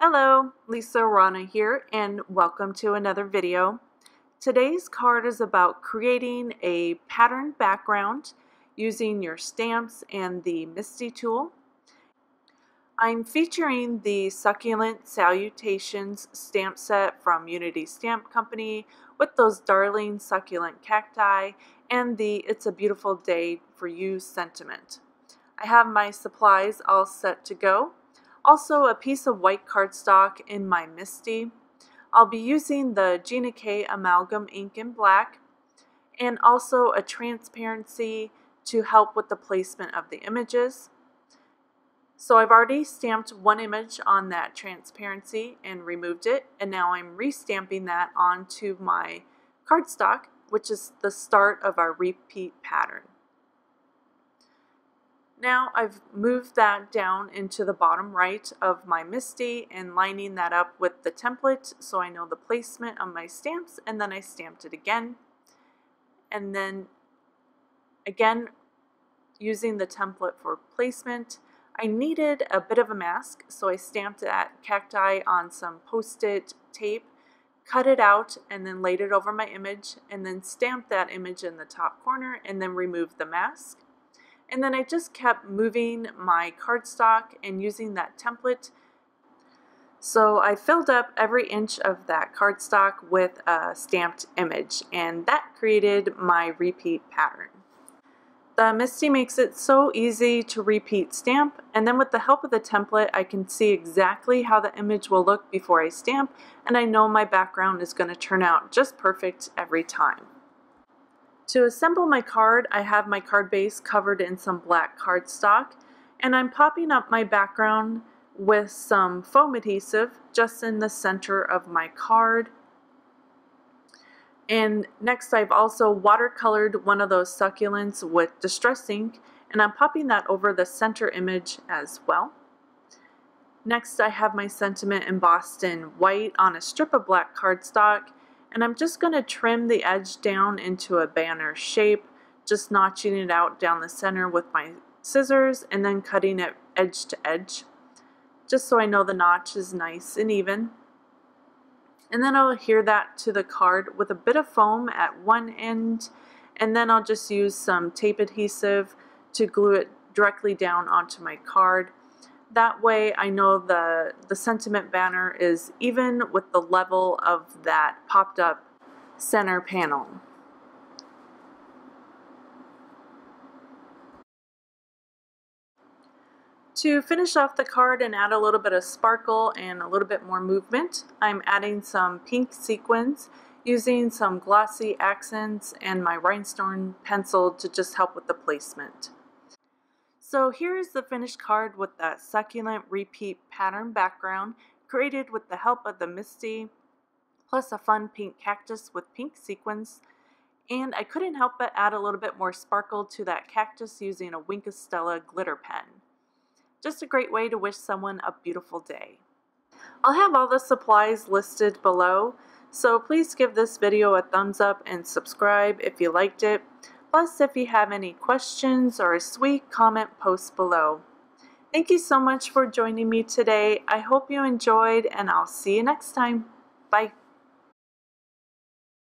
Hello, Lisa Rana here, and welcome to another video. Today's card is about creating a patterned background using your stamps and the Misty tool. I'm featuring the Succulent Salutations stamp set from Unity Stamp Company with those darling succulent cacti and the It's a Beautiful Day for You sentiment. I have my supplies all set to go. Also a piece of white cardstock in my Misty. I'll be using the Gina K Amalgam ink in black and also a transparency to help with the placement of the images. So I've already stamped one image on that transparency and removed it, and now I'm restamping that onto my cardstock, which is the start of our repeat pattern. Now I've moved that down into the bottom right of my Misty and lining that up with the template so I know the placement of my stamps, and then I stamped it again. And then again, using the template for placement, I needed a bit of a mask, so I stamped that cacti on some post-it tape, cut it out, and then laid it over my image, and then stamped that image in the top corner, and then removed the mask. And then I just kept moving my cardstock and using that template. So I filled up every inch of that cardstock with a stamped image, and that created my repeat pattern. The Misty makes it so easy to repeat stamp, and then with the help of the template I can see exactly how the image will look before I stamp, and I know my background is going to turn out just perfect every time. To assemble my card, I have my card base covered in some black cardstock, and I'm popping up my background with some foam adhesive just in the center of my card. And next I've also watercolored one of those succulents with distress ink, and I'm popping that over the center image as well. Next I have my sentiment embossed in white on a strip of black cardstock, and I'm just going to trim the edge down into a banner shape, just notching it out down the center with my scissors and then cutting it edge to edge, just so I know the notch is nice and even. And then I'll adhere that to the card with a bit of foam at one end, and then I'll just use some tape adhesive to glue it directly down onto my card. That way I know the sentiment banner is even with the level of that popped up center panel. To finish off the card and add a little bit of sparkle and a little bit more movement, I'm adding some pink sequins using some glossy accents and my rhinestone pencil to just help with the placement. So here's the finished card with that succulent repeat pattern background created with the help of the Misty, plus a fun pink cactus with pink sequins. And I couldn't help but add a little bit more sparkle to that cactus using a Wink of Stella glitter pen. Just a great way to wish someone a beautiful day. I'll have all the supplies listed below, so please give this video a thumbs up and subscribe if you liked it. Plus, if you have any questions or a sweet comment, post below. Thank you so much for joining me today. I hope you enjoyed, and I'll see you next time. Bye.